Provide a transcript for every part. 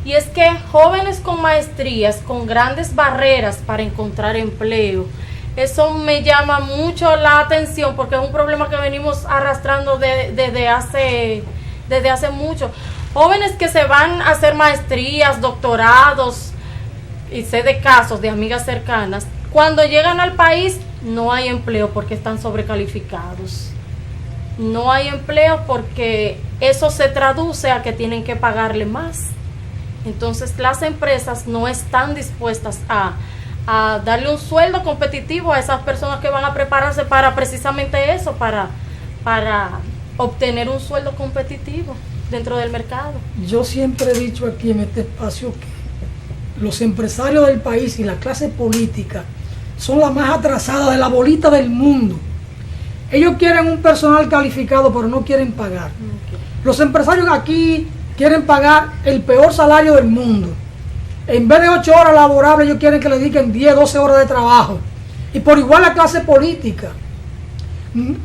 y es que jóvenes con maestrías, con grandes barreras para encontrar empleo, eso me llama mucho la atención porque es un problema que venimos arrastrando desde hace mucho. Jóvenes que se van a hacer maestrías, doctorados, y sé de casos de amigas cercanas, cuando llegan al país no hay empleo porque están sobrecalificados. No hay empleo porque eso se traduce a que tienen que pagarle más. Entonces las empresas no están dispuestas a darle un sueldo competitivo a esas personas que van a prepararse para precisamente eso, para obtener un sueldo competitivo dentro del mercado. Yo siempre he dicho aquí en este espacio que los empresarios del país y la clase política son la más atrasada de la bolita del mundo. Ellos quieren un personal calificado, pero no quieren pagar. Okay. Los empresarios aquí quieren pagar el peor salario del mundo. En vez de 8 horas laborables, ellos quieren que le dediquen 10, 12 horas de trabajo. Y por igual la clase política.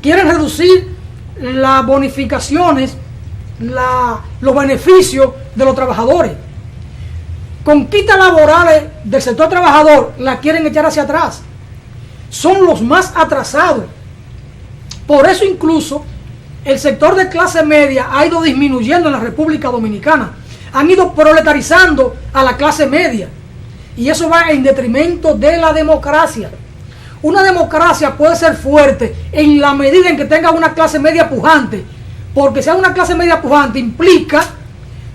Quieren reducir las bonificaciones, los beneficios de los trabajadores. Conquistas laborales del sector trabajador la quieren echar hacia atrás. Son los más atrasados. Por eso incluso el sector de clase media ha ido disminuyendo en la República Dominicana. Han ido proletarizando a la clase media. Y eso va en detrimento de la democracia. Una democracia puede ser fuerte en la medida en que tenga una clase media pujante. Porque sea una clase media pujante implica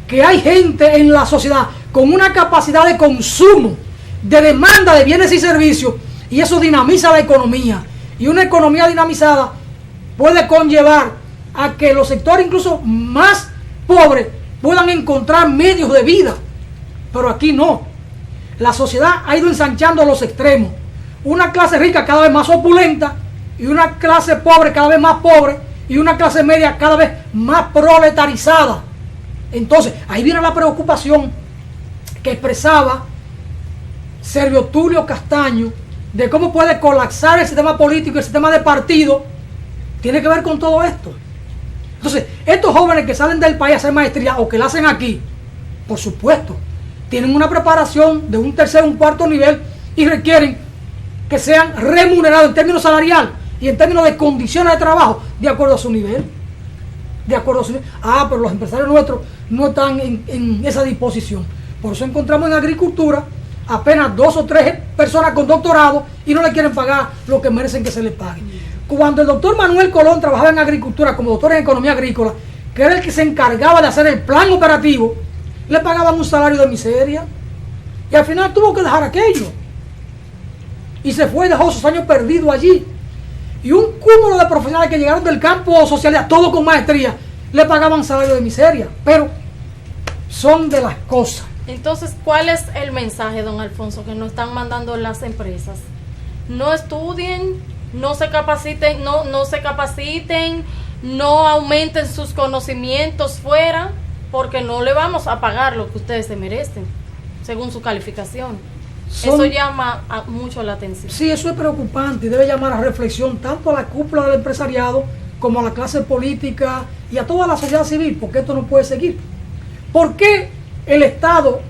que hay gente en la sociedad con una capacidad de consumo, de demanda de bienes y servicios, y eso dinamiza la economía. Y una economía dinamizada puede conllevar a que los sectores incluso más pobres puedan encontrar medios de vida. Pero aquí no. La sociedad ha ido ensanchando los extremos. Una clase rica cada vez más opulenta y una clase pobre cada vez más pobre y una clase media cada vez más proletarizada. Entonces, ahí viene la preocupación que expresaba Servio Tulio Castaño de cómo puede colapsar el sistema político, el sistema de partido. Tiene que ver con todo esto. Entonces, estos jóvenes que salen del país a hacer maestría o que la hacen aquí, por supuesto, tienen una preparación de un tercer o un cuarto nivel y requieren que sean remunerados en términos salariales y en términos de condiciones de trabajo de acuerdo a su nivel. De acuerdo a su nivel. Pero los empresarios nuestros no están en esa disposición. Por eso encontramos en agricultura apenas 2 o 3 personas con doctorado y no le quieren pagar lo que merecen que se les pague. Cuando el doctor Manuel Colón trabajaba en agricultura como doctor en economía agrícola, que era el que se encargaba de hacer el plan operativo, le pagaban un salario de miseria y al final tuvo que dejar aquello y se fue y dejó sus años perdidos allí. Y un cúmulo de profesionales que llegaron del campo social, todos con maestría, le pagaban salario de miseria, pero son de las cosas. Entonces, ¿cuál es el mensaje, don Alfonso, que nos están mandando las empresas? No estudien, no se capaciten, no aumenten sus conocimientos fuera, porque no le vamos a pagar lo que ustedes se merecen, según su calificación. Eso llama mucho la atención. Sí, eso es preocupante y debe llamar a reflexión tanto a la cúpula del empresariado como a la clase política y a toda la sociedad civil, porque esto no puede seguir. ¿Por qué el Estado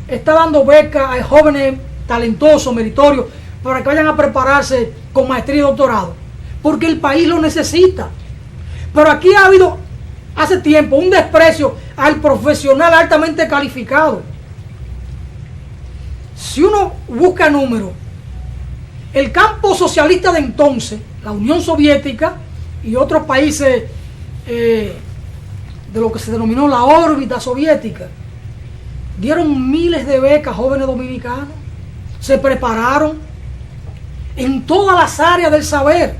está dando becas a jóvenes talentosos, meritorios, para que vayan a prepararse con maestría y doctorado? Porque el país lo necesita. Pero aquí ha habido hace tiempo un desprecio al profesional altamente calificado. Si uno busca números, el campo socialista de entonces, la Unión Soviética y otros países de lo que se denominó la órbita soviética, dieron miles de becas a jóvenes dominicanos, se prepararon en todas las áreas del saber.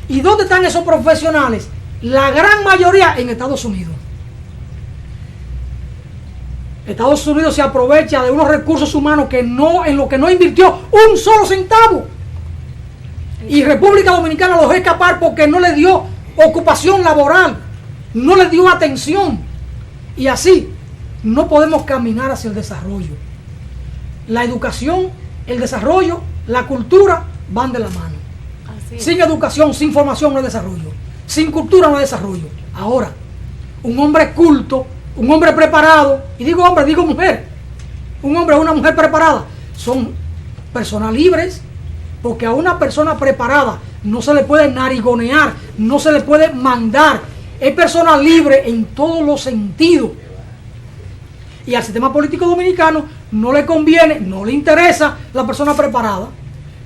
¿Y dónde están esos profesionales? La gran mayoría en Estados Unidos. Estados Unidos se aprovecha de unos recursos humanos en lo que no invirtió un solo centavo. Y República Dominicana los dejó escapar porque no le dio ocupación laboral, no le dio atención. Y así no podemos caminar hacia el desarrollo. La educación, el desarrollo, la cultura van de la mano. Sin educación, sin formación no hay desarrollo. Sin cultura no hay desarrollo. Ahora, un hombre culto un hombre preparado, y digo hombre, digo mujer, un hombre o una mujer preparada, son personas libres, porque a una persona preparada no se le puede narigonear, no se le puede mandar, es persona libre en todos los sentidos. Y al sistema político dominicano no le conviene, no le interesa la persona preparada,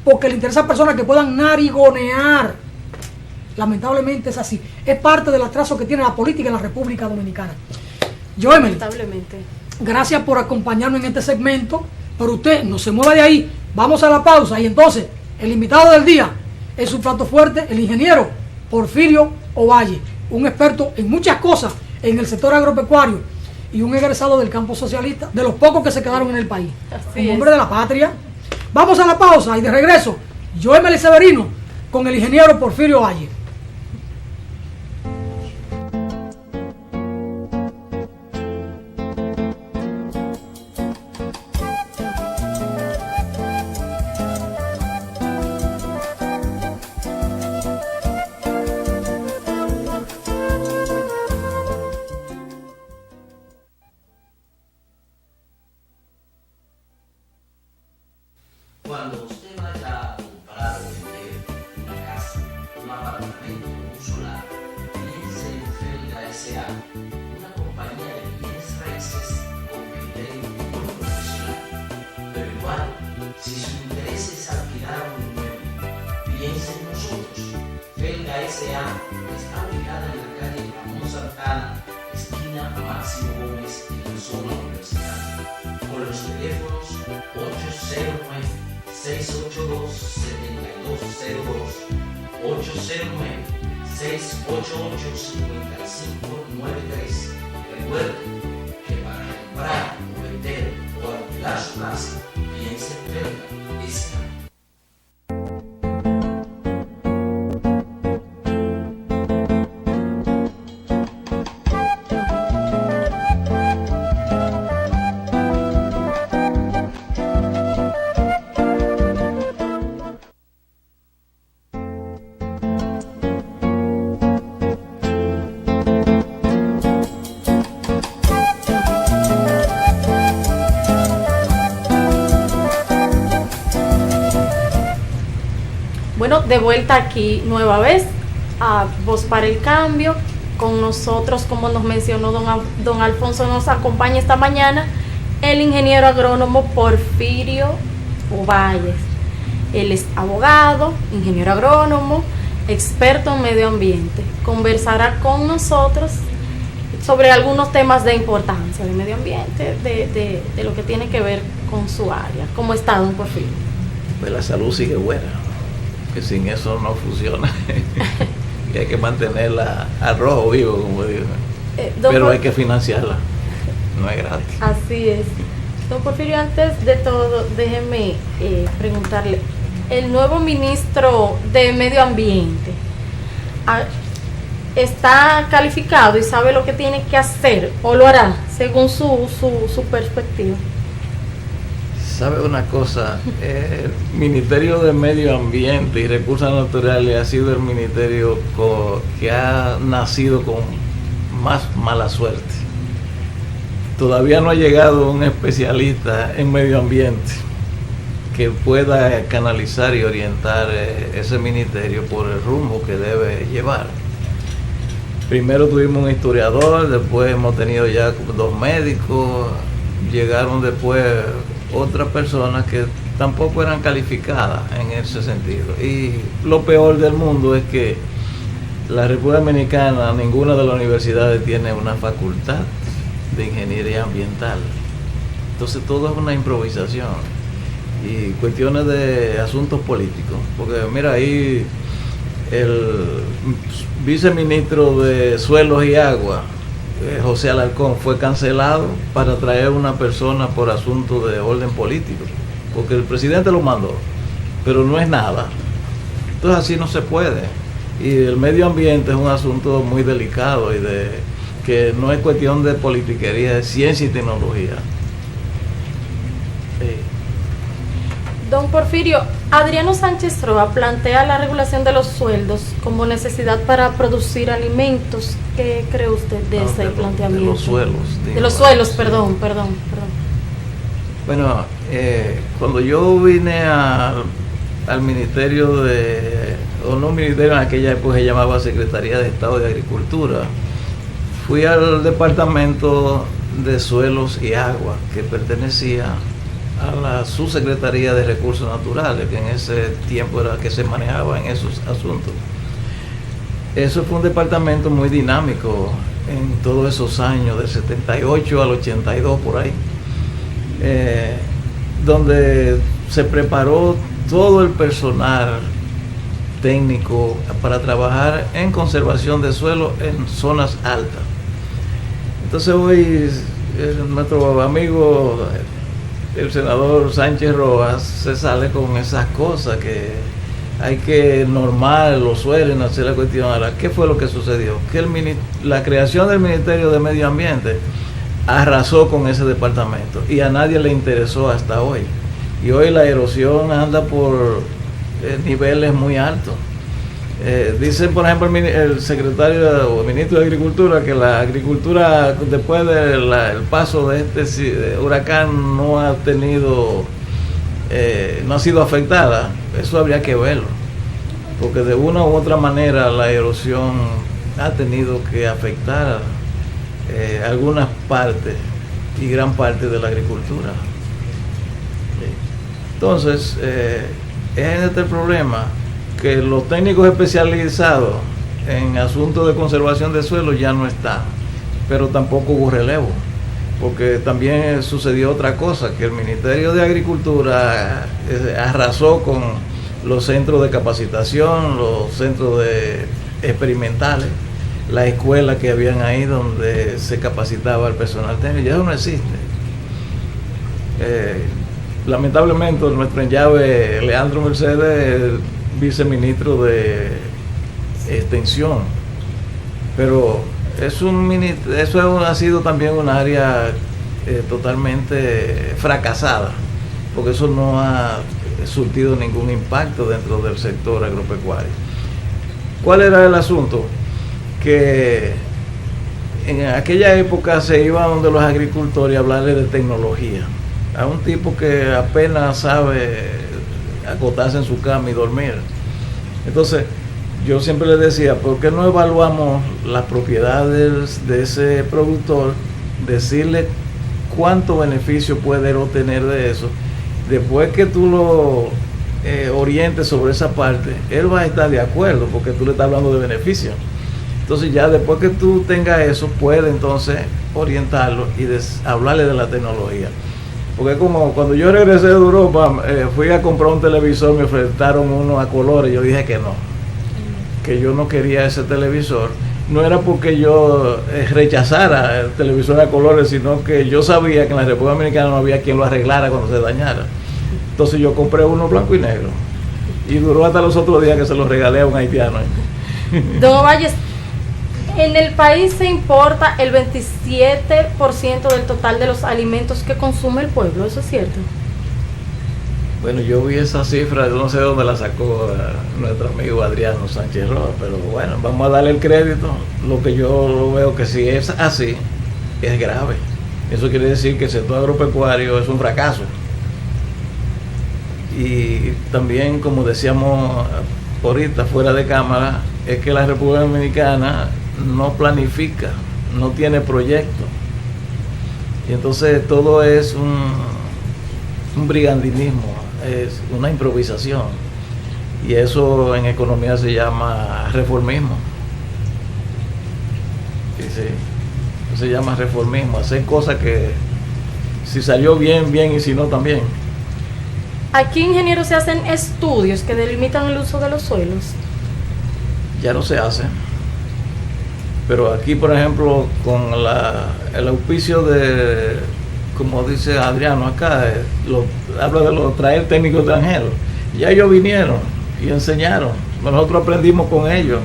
porque le interesa a personas que puedan narigonear. Lamentablemente es así. Es parte del atraso que tiene la política en la República Dominicana. Joemeli, Lamentablemente. gracias por acompañarnos en este segmento, pero usted no se mueva de ahí. Vamos a la pausa y entonces el invitado del día es su plato fuerte, el ingeniero Porfirio Ovalle, un experto en muchas cosas en el sector agropecuario y un egresado del campo socialista, de los pocos que se quedaron en el país. En nombre de la patria. Vamos a la pausa y de regreso, Joemeli Severino con el ingeniero Porfirio Ovalle. Cuando usted vaya a comprar o vender una casa, un apartamento o un solar, piense en Felga S.A., una compañía de bienes raíces con criterio muy profesional. Pero igual, si su interés es alquilar un inmueble, piense en nosotros. Felga S.A. está ubicada en la calle Ramón Santana, esquina Máximo Gómez, en la zona universitaria, con los teléfonos 809-682-7202, 809-688-5593. Recuerde que para comprar, o vender o alquilar su casa, piense en Felga S.A. Bueno, de vuelta aquí nueva vez a Voz para el Cambio. Con nosotros, como nos mencionó don Alfonso, nos acompaña esta mañana el ingeniero agrónomo Porfirio Ovalle. Él es abogado, ingeniero agrónomo, experto en medio ambiente. Conversará con nosotros sobre algunos temas de importancia de medio ambiente, de lo que tiene que ver con su área. ¿Cómo está, don Porfirio? Pues la salud sigue buena, que sin eso no funciona. Y hay que mantenerla al rojo vivo, como digo. Pero hay que financiarla, no es gratis. Así es. Don Porfirio, antes de todo, déjeme preguntarle, el nuevo ministro de Medio Ambiente está calificado y sabe lo que tiene que hacer, o lo hará según su perspectiva. ¿Sabe una cosa? El Ministerio de Medio Ambiente y Recursos Naturales ha sido el ministerio que ha nacido con más mala suerte. Todavía no ha llegado un especialista en medio ambiente que pueda canalizar y orientar ese ministerio por el rumbo que debe llevar. Primero tuvimos un historiador, después hemos tenido ya 2 médicos, llegaron después otras personas que tampoco eran calificadas en ese sentido. Y lo peor del mundo es que la República Dominicana, ninguna de las universidades tiene una facultad de ingeniería ambiental. Entonces todo es una improvisación y cuestiones de asuntos políticos. Porque mira, ahí el viceministro de Suelos y Agua, José Alarcón, fue cancelado para traer una persona por asunto de orden político, porque el presidente lo mandó, pero no es nada. Entonces así no se puede. Y el medio ambiente es un asunto muy delicado y que no es cuestión de politiquería, es ciencia y tecnología. Sí. Don Porfirio, Adriano Sánchez Roa plantea la regulación de los sueldos como necesidad para producir alimentos. ¿Qué cree usted de ese planteamiento? De los suelos. De los suelos, perdón. Bueno, cuando yo vine al ministerio no ministerio, en aquella época se llamaba Secretaría de Estado de Agricultura, fui al departamento de Suelos y Agua, que pertenecía a la Subsecretaría de Recursos Naturales, que en ese tiempo era que se manejaba en esos asuntos. Eso fue un departamento muy dinámico en todos esos años, del 78 al 82 por ahí, donde se preparó todo el personal técnico para trabajar en conservación de suelo en zonas altas. Entonces hoy nuestro amigo el senador Sánchez Roa se sale con esas cosas que hay que normar los suelos, hacer la cuestión. Ahora, ¿qué fue lo que sucedió? Que la creación del Ministerio de Medio Ambiente arrasó con ese departamento y a nadie le interesó hasta hoy. Y hoy la erosión anda por niveles muy altos. Dicen, por ejemplo, el secretario o el ministro de Agricultura que la agricultura después del paso de este huracán no ha sido afectada. Eso habría que verlo, porque de una u otra manera la erosión ha tenido que afectar algunas partes y gran parte de la agricultura. Entonces, es este el problema, que los técnicos especializados en asuntos de conservación de suelo ya no están, pero tampoco hubo relevo, porque también sucedió otra cosa, que el Ministerio de Agricultura arrasó con los centros de capacitación, los centros experimentales, las escuelas que habían ahí donde se capacitaba el personal técnico. Ya eso no existe. Lamentablemente nuestro enllave Leandro Mercedes, viceministro de Extensión, pero eso ha sido también un área totalmente fracasada, porque eso no ha surtido ningún impacto dentro del sector agropecuario. ¿Cuál era el asunto? Que en aquella época se iba donde los agricultores a hablarle de tecnología, a un tipo que apenas sabe acotarse en su cama y dormir. Entonces yo siempre le decía, ¿por qué no evaluamos las propiedades de ese productor, decirle cuánto beneficio puede obtener de eso? Después que tú lo orientes sobre esa parte, él va a estar de acuerdo, porque tú le estás hablando de beneficio. Entonces ya después que tú tengas eso, puede entonces orientarlo y hablarle de la tecnología. Porque como cuando yo regresé de Europa, fui a comprar un televisor, me ofertaron uno a colores, yo dije que no, que yo no quería ese televisor. No era porque yo rechazara el televisor a colores, sino que yo sabía que en la República Dominicana no había quien lo arreglara cuando se dañara. Entonces yo compré uno blanco y negro, y duró hasta los otros días que se lo regalé a un haitiano. Don Valles, en el país se importa el 27% del total de los alimentos que consume el pueblo, ¿eso es cierto? Bueno, yo vi esa cifra, yo no sé de dónde la sacó nuestro amigo Adriano Sánchez Roa, pero bueno, vamos a darle el crédito. Lo que yo lo veo que si es así, es grave. Eso quiere decir que el sector agropecuario es un fracaso. Y también, como decíamos ahorita fuera de cámara, es que la República Dominicana no planifica, no tiene proyecto, y entonces todo es un brigandinismo, es una improvisación, y eso en economía se llama reformismo. Sí, se llama reformismo, hacer cosas que si salió bien, bien, y si no, también. Aquí, ingenieros, se hacen estudios que delimitan el uso de los suelos. Ya no se hace. Pero aquí, por ejemplo, con el auspicio de, como dice Adriano acá, habla de los traer técnicos extranjeros. Ya ellos vinieron y enseñaron. Nosotros aprendimos con ellos.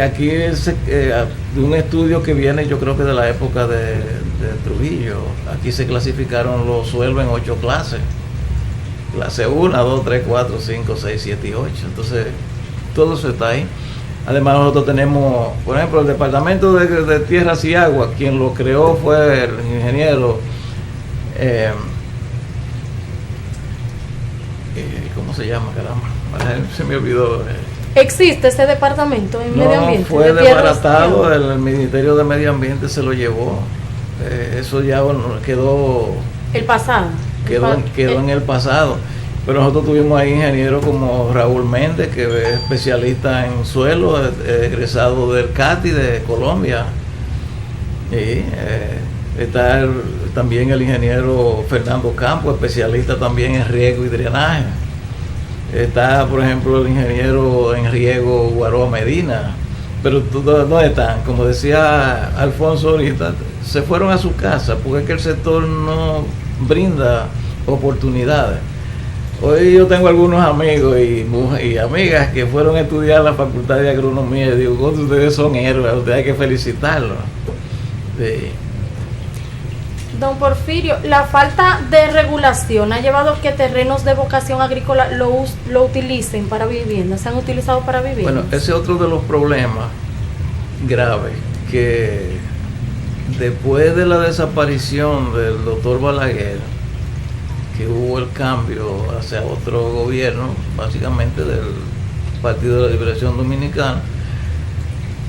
Aquí es de un estudio que viene, yo creo que de la época de Trujillo. Aquí se clasificaron los suelos en 8 clases. Clase 1, 2, 3, 4, 5, 6, 7 y 8. Entonces, todo eso está ahí. Además, nosotros tenemos, por ejemplo, el Departamento de Tierras y Agua. Quien lo creó fue el ingeniero, ¿cómo se llama? Caramba, se me olvidó. ¿Existe ese departamento en Medio Ambiente? No, fue desbaratado, el Ministerio de Medio Ambiente se lo llevó. Eso ya quedó... El pasado. Quedó en el pasado. Pero nosotros tuvimos ahí ingenieros como Raúl Méndez, que es especialista en suelo, egresado del CATI de Colombia. Y está también el ingeniero Fernando Campos, especialista también en riego y drenaje. Está, por ejemplo, el ingeniero en riego Guaroa Medina. Pero no están, como decía Alfonso ahorita, se fueron a su casa, porque es que el sector no brinda oportunidades. Hoy yo tengo algunos amigos y amigas que fueron a estudiar la Facultad de Agronomía y digo, ustedes son héroes, ustedes hay que felicitarlos. Sí. Don Porfirio, la falta de regulación ha llevado a que terrenos de vocación agrícola lo utilicen para viviendas, se han utilizado para viviendas. Bueno, ese es otro de los problemas graves, que después de la desaparición del doctor Balaguer, que hubo el cambio hacia otro gobierno, básicamente del Partido de la Liberación Dominicana,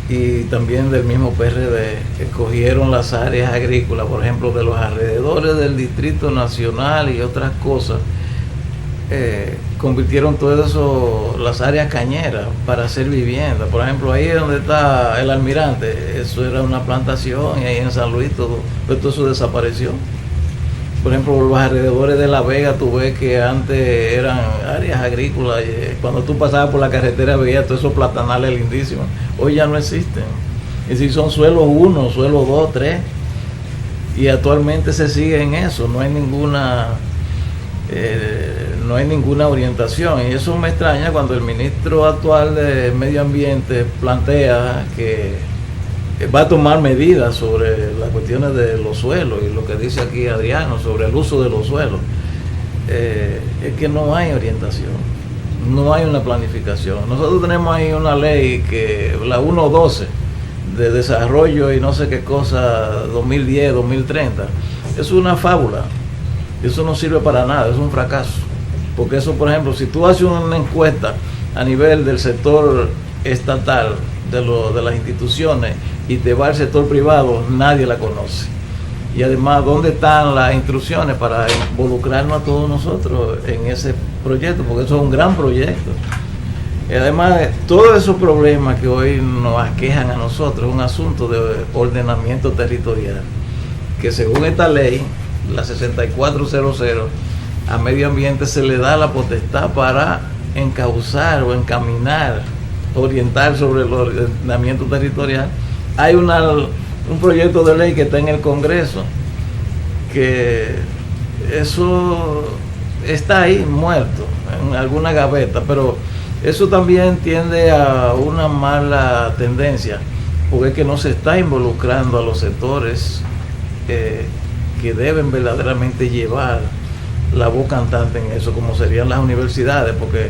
y también del mismo PRD, que cogieron las áreas agrícolas, por ejemplo, de los alrededores del Distrito Nacional y otras cosas, convirtieron todo eso, las áreas cañeras, para hacer vivienda. Por ejemplo, ahí donde está el Almirante, eso era una plantación, y ahí en San Luis todo eso desapareció. Por ejemplo, los alrededores de La Vega, tú ves que antes eran áreas agrícolas. Cuando tú pasabas por la carretera veías todos esos platanales lindísimos. Hoy ya no existen. Es decir, son suelos 1, suelos 2, 3. Y actualmente se sigue en eso. No hay ninguna orientación. Y eso me extraña cuando el ministro actual de Medio Ambiente plantea que va a tomar medidas sobre las cuestiones de los suelos, y lo que dice aquí Adriano sobre el uso de los suelos. Es que no hay orientación, no hay una planificación. Nosotros tenemos ahí una ley, que la 112 de desarrollo y no sé qué cosa, 2010-2030, es una fábula, eso no sirve para nada, es un fracaso. Porque eso, por ejemplo, si tú haces una encuesta a nivel del sector estatal, de las instituciones, y te va al sector privado, nadie la conoce. Y además, ¿dónde están las instrucciones para involucrarnos a todos nosotros en ese proyecto? Porque eso es un gran proyecto. Y además, todos esos problemas que hoy nos aquejan a nosotros, es un asunto de ordenamiento territorial, que según esta ley, la 6400, a Medio Ambiente se le da la potestad para encauzar o encaminar, orientar sobre el ordenamiento territorial. Hay un proyecto de ley que está en el Congreso, que eso está ahí muerto en alguna gaveta, pero eso también tiende a una mala tendencia, porque es que no se está involucrando a los sectores que deben verdaderamente llevar la voz cantante en eso, como serían las universidades, porque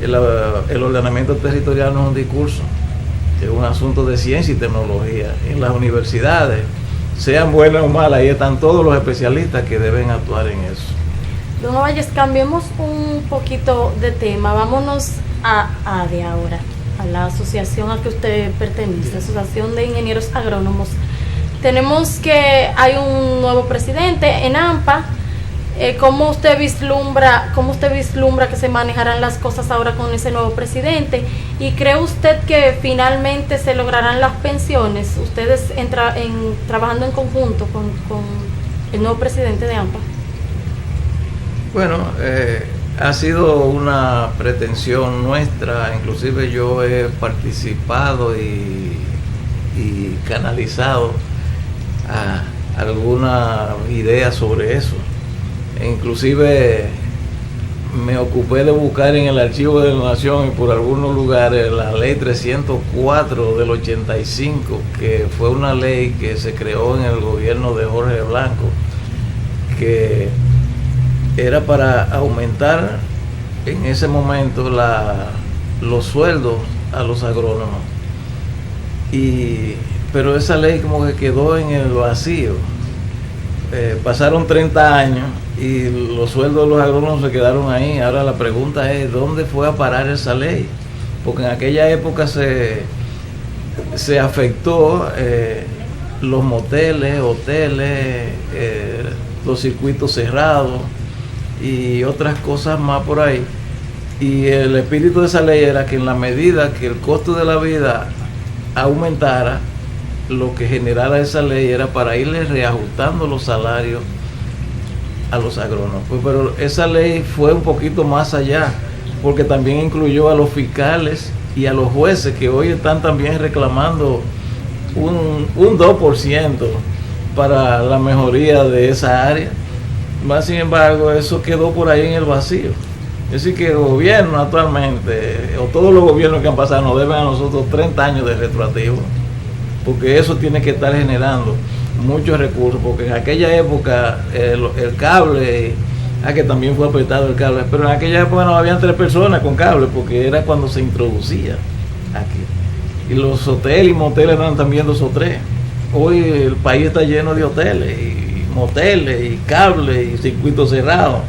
el ordenamiento territorial no es un discurso, es un asunto de ciencia y tecnología. En las universidades, sean buenas o malas, ahí están todos los especialistas que deben actuar en eso. Don Valles, cambiemos un poquito de tema, vámonos a de ahora, a la asociación a que usted pertenece, Asociación de Ingenieros Agrónomos. Tenemos que hay un nuevo presidente en AMPA. ¿Cómo usted vislumbra que se manejarán las cosas ahora con ese nuevo presidente? ¿Y cree usted que finalmente se lograrán las pensiones, ustedes trabajando en conjunto con el nuevo presidente de AMPA? Bueno, ha sido una pretensión nuestra, inclusive yo he participado y canalizado alguna idea sobre eso. Inclusive me ocupé de buscar en el archivo de la Nación y por algunos lugares la ley 304 del 85, que fue una ley que se creó en el gobierno de Jorge Blanco, que era para aumentar en ese momento los sueldos a los agrónomos. Pero esa ley como que quedó en el vacío. Pasaron 30 años y los sueldos de los agrónomos se quedaron ahí. Ahora la pregunta es, ¿dónde fue a parar esa ley? Porque en aquella época se afectó los moteles, hoteles, los circuitos cerrados y otras cosas más por ahí. Y el espíritu de esa ley era que en la medida que el costo de la vida aumentara, lo que generara esa ley era para irle reajustando los salarios a los agrónomos. Pero esa ley fue un poquito más allá, porque también incluyó a los fiscales y a los jueces, que hoy están también reclamando un 2% para la mejoría de esa área. Más sin embargo, eso quedó por ahí en el vacío. Es decir, que el gobierno actualmente, o todos los gobiernos que han pasado, nos deben a nosotros 30 años de retroactivo, porque eso tiene que estar generando muchos recursos, porque en aquella época el cable, que también fue apretado el cable, pero en aquella época no habían 3 personas con cable, porque era cuando se introducía aquí. Y los hoteles y moteles eran también 2 o 3. Hoy el país está lleno de hoteles, y moteles, y cables, y circuitos cerrados.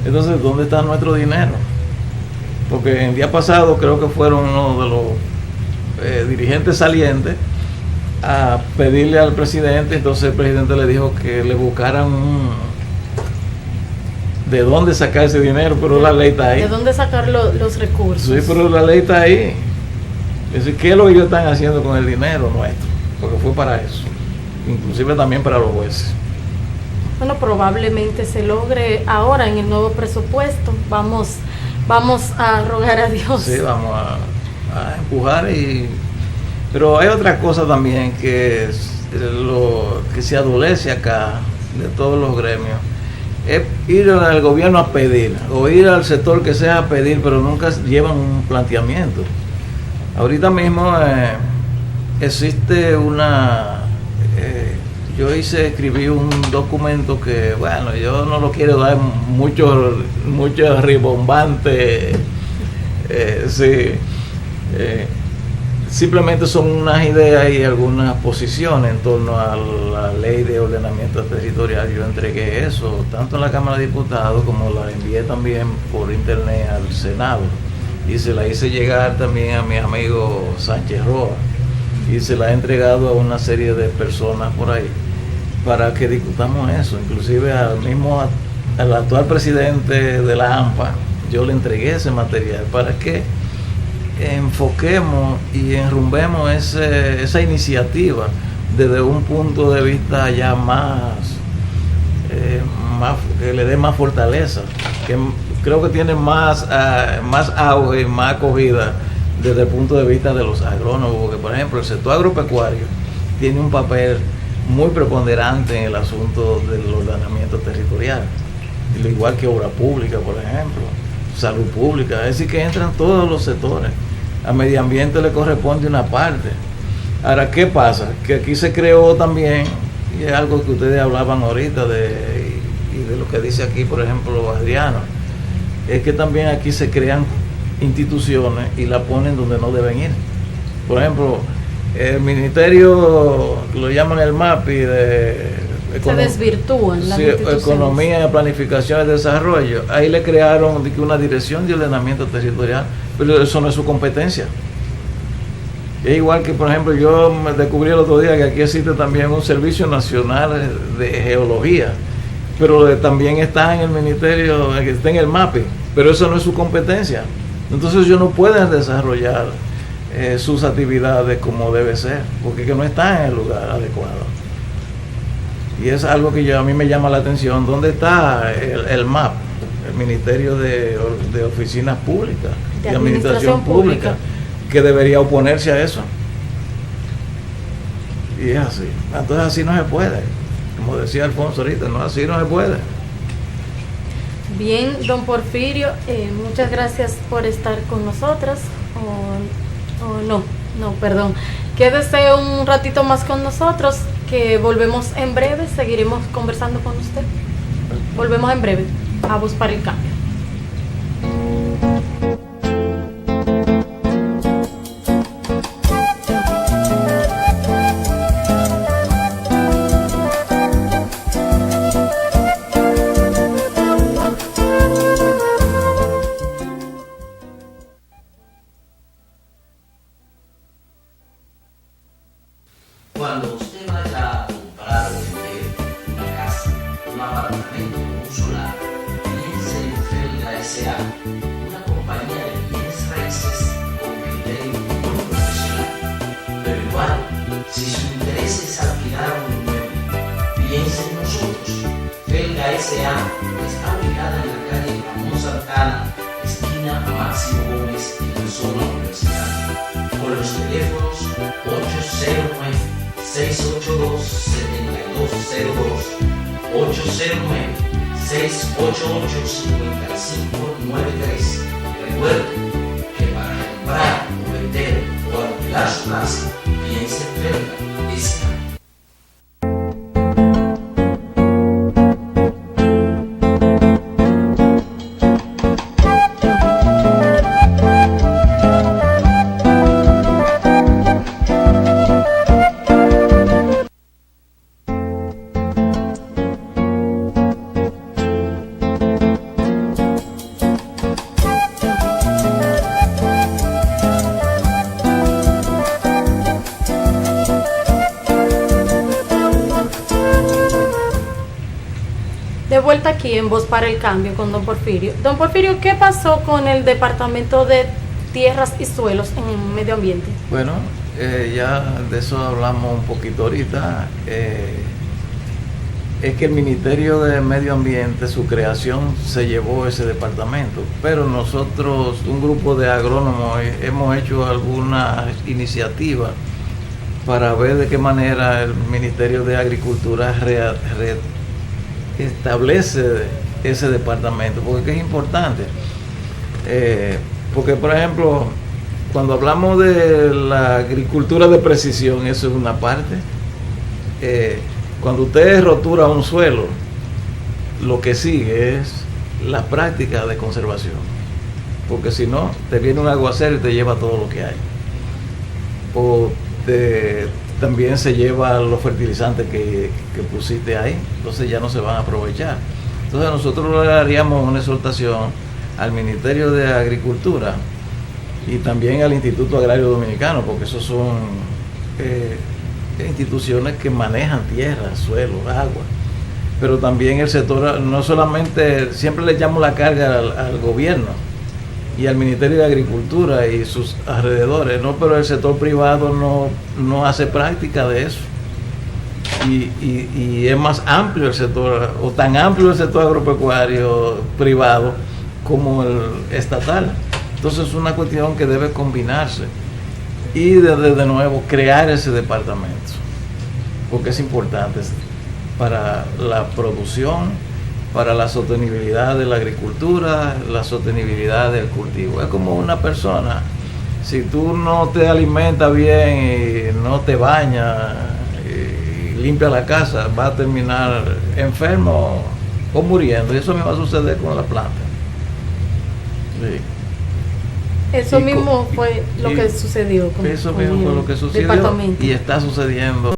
Entonces, ¿dónde está nuestro dinero? Porque el día pasado creo que fueron uno de los dirigentes salientes a pedirle al presidente, entonces el presidente le dijo que le buscaran de dónde sacar ese dinero, pero la ley está ahí. ¿De dónde sacar los recursos? Sí, pero la ley está ahí. Es decir, ¿qué es lo que ellos están haciendo con el dinero nuestro? Porque fue para eso, inclusive también para los jueces. Bueno, probablemente se logre ahora en el nuevo presupuesto. Vamos a rogar a Dios. Sí, vamos a empujar. Pero hay otra cosa también que es lo que se adolece acá de todos los gremios. Es ir al gobierno a pedir, o ir al sector que sea a pedir, pero nunca llevan un planteamiento. Ahorita mismo existe yo escribí un documento que, bueno, yo no lo quiero dar mucho ribombante, simplemente son unas ideas y algunas posiciones en torno a la ley de ordenamiento territorial. Yo entregué eso tanto en la Cámara de Diputados como la envié también por internet al Senado, y se la hice llegar también a mi amigo Sánchez Roa, y se la he entregado a una serie de personas por ahí para que discutamos eso. Inclusive al actual presidente de la AMPA yo le entregué ese material para que enfoquemos y enrumbemos esa iniciativa desde un punto de vista ya más que le dé más fortaleza, que creo que tiene más auge y más acogida desde el punto de vista de los agrónomos, porque por ejemplo el sector agropecuario tiene un papel muy preponderante en el asunto del ordenamiento territorial, al igual que obra pública, por ejemplo, salud pública. Es decir, que entran todos los sectores. A medio ambiente le corresponde una parte. Ahora, ¿qué pasa? Que aquí se creó también, y es algo que ustedes hablaban ahorita y de lo que dice aquí, por ejemplo, Adriano, es que también aquí se crean instituciones y la ponen donde no deben ir. Por ejemplo, el ministerio, lo llaman el MAPI, se desvirtúan las instituciones. Economía, Planificación y Desarrollo. Ahí le crearon una dirección de ordenamiento territorial, pero eso no es su competencia. Es igual que, por ejemplo, yo me descubrí el otro día que aquí existe también un Servicio Nacional de Geología, pero también está en el ministerio, está en el MAPI, pero eso no es su competencia. Entonces ellos no pueden desarrollar sus actividades como debe ser, porque que no están en el lugar adecuado. Y es algo que a mí me llama la atención. ¿Dónde está el MAP, el Ministerio de Oficinas Públicas, de Administración Pública, que debería oponerse a eso? Y es así. Entonces así no se puede. Como decía Alfonso ahorita, no, así no se puede. Bien, don Porfirio, muchas gracias por estar con nosotras. Perdón. Quédese un ratito más con nosotros, que volvemos en breve, seguiremos conversando con usted. Volvemos en breve a Voz para el Cambio. Cuando usted vaya a comprar o vender una casa, un apartamento, un solar, piense en Felga S.A., una compañía de bienes raíces con criterio profesional. Pero igual, si su interés es alquilar un inmueble, piense en nosotros. Felga S.A. está ubicada en la calle Ramón Santana, esquina Máximo Gómez, en la zona universitaria, con los teléfonos 809-682-7202, 809-688-5593. Recuerde que para comprar o vender o alquilar su casa, piense en Felga S.A. De vuelta aquí en Voz para el Cambio con don Porfirio. Don Porfirio, ¿qué pasó con el Departamento de Tierras y Suelos en Medio Ambiente? Bueno, ya de eso hablamos un poquito ahorita. Es que el Ministerio de Medio Ambiente, su creación, se llevó ese departamento, pero nosotros, un grupo de agrónomos, hemos hecho algunas iniciativas para ver de qué manera el Ministerio de Agricultura establece ese departamento, porque es importante. Porque, por ejemplo, cuando hablamos de la agricultura de precisión, eso es una parte. Cuando usted rotura un suelo, lo que sigue es la práctica de conservación, porque si no, te viene un aguacero y te lleva todo lo que hay. También se lleva los fertilizantes que pusiste ahí, entonces ya no se van a aprovechar. Entonces nosotros le haríamos una exhortación al Ministerio de Agricultura y también al Instituto Agrario Dominicano, porque esos son instituciones que manejan tierra, suelo, agua, pero también el sector, no solamente, siempre le echamos la carga al gobierno y al Ministerio de Agricultura y sus alrededores, no, pero el sector privado no hace práctica de eso. Y es más amplio el sector, o tan amplio el sector agropecuario privado como el estatal. Entonces es una cuestión que debe combinarse y de nuevo crear ese departamento, porque es importante para la producción, para la sostenibilidad de la agricultura, la sostenibilidad del cultivo. Es como una persona, si tú no te alimentas bien y no te bañas y limpias la casa, va a terminar enfermo o muriendo, y eso me va a suceder con la planta. Sí. Eso mismo fue lo que sucedió con eso mismo fue lo que sucedió departamento. Y está sucediendo.